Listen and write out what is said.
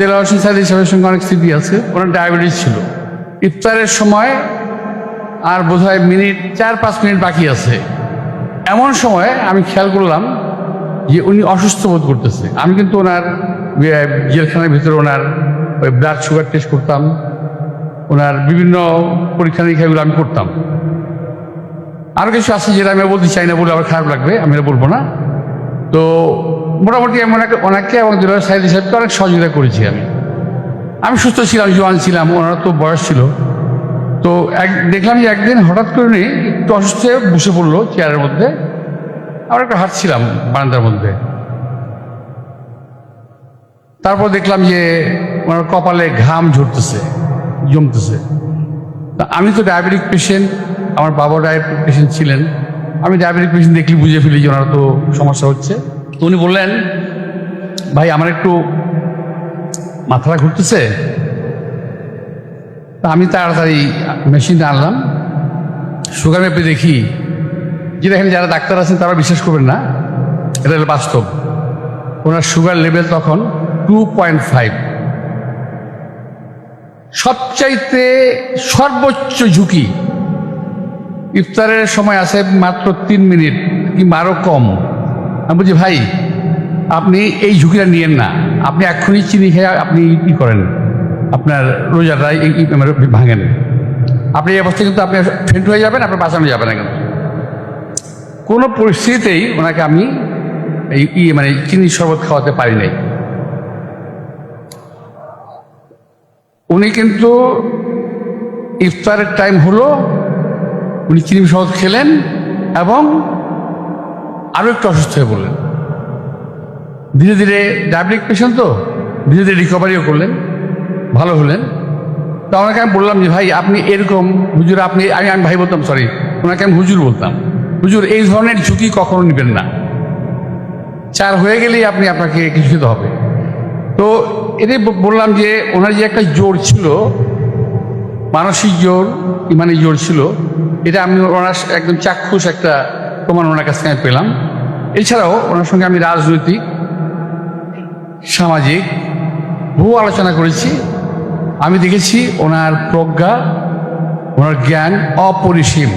দেলোয়ার হোসেন সাইদি সাহেবের সঙ্গে অনেক স্মৃতি আছে। ওনার ডায়াবেটিস ছিল। ইফতারের সময় আর বোধহয় 4-5 মিনিট বাকি আছে, এমন সময় আমি খেয়াল করলাম যে উনি অসুস্থ বোধ করতেছে। আমি কিন্তু ওনার জেলখানার ভিতরে ওনার ওই ব্লাড সুগার টেস্ট করতাম, ওনার বিভিন্ন পরীক্ষা নিরীক্ষাগুলো আমি করতাম। আরও কিছু আছে যেটা আমি বলতে চাই না, বলে আবার খারাপ লাগবে, আমি এটা বলবো না। তো মোটামুটি আমি ওনাকে এবং দেলোয়ার সাইদি সাহেবকে অনেক সহযোগিতা করেছি। আমি সুস্থ ছিলাম, জোয়ান ছিলাম, ওনারা তো বয়স ছিল। তো দেখলাম যে একদিন হঠাৎ করে উনি একটু অসুস্থ হয়ে বসে পড়লো চেয়ারের মধ্যে। আমরা একটু হাঁটছিলাম বারান্দার মধ্যে। তারপর দেখলাম যে ওনার কপালে ঘাম ঝরতেছে, জমতেছে। তা আমি তো ডায়াবেটিক পেশেন্ট, আমার বাবা ডায়াবেটিক পেশেন্ট ছিলেন। আমি ডায়াবেটিক পেশেন্ট দেখলে বুঝে ফেলি যে ওনার তো সমস্যা হচ্ছে। তো উনি বললেন, ভাই আমার একটু মাথাটা ঘুরতেছে। তা আমি তাড়াতাড়ি মেশিনটা আনলাম, সুগার মেপে দেখি, যে দেখেন যারা ডাক্তার আছেন তারা বিশ্বাস করবেন না, এটা হলো বাস্তব। ওনার সুগার লেভেল তখন 2.5। সবচাইতে সর্বোচ্চ ঝুঁকি। ইফতারের সময় আছে মাত্র 3 মিনিট কিংবা আরও কম। আমি বলছি, ভাই আপনি এই ঝুঁকিটা নিয়েন না, আপনি এক্ষুনি চিনি খেয়ে আপনি কি করেন, আপনার রোজাটা ভাঙেন। আপনি এই অবস্থায় কিন্তু আপনি ফেন্ট হয়ে যাবেন, আপনার বাঁচানো যাবে না। কিন্তু কোনো পরিস্থিতিতেই ওনাকে আমি চিনির শরবত খাওয়াতে পারি নাই। উনি কিন্তু ইফতারের টাইম হলো, উনি চিনি শরবত খেলেন এবং আরও একটু অসুস্থ হয়ে পড়লেন। ধীরে ধীরে ডায়াবেটিক পেশেন্ট তো ধীরে ধীরে রিকভারিও করলেন, ভালো হলেন। তো ওনাকে আমি বললাম যে ভাই আপনি এরকম হুজুর, আপনি আমি ভাই বলতাম, সরি, ওনাকে আমি হুজুর বলতাম, হুজুর এই ধরনের ঝুঁকি কখনো নেবেন না, 4 হয়ে গেলেই আপনাকে কিছু খেতে হবে। তো এটাই বললাম যে ওনার যে একটা জোর ছিল, মানসিক জোর, ইমানি জোর ছিল, এটা আমি ওনার একদম চাক্ষুষ একটা প্রমাণ ওনার কাছ থেকে আমি পেলাম। এছাড়াও ওনার সঙ্গে আমি রাজনৈতিক, সামাজিক বহু আলোচনা করেছি। আমি দেখেছি ওনার প্রজ্ঞা, ওনার জ্ঞান অপরিসীম।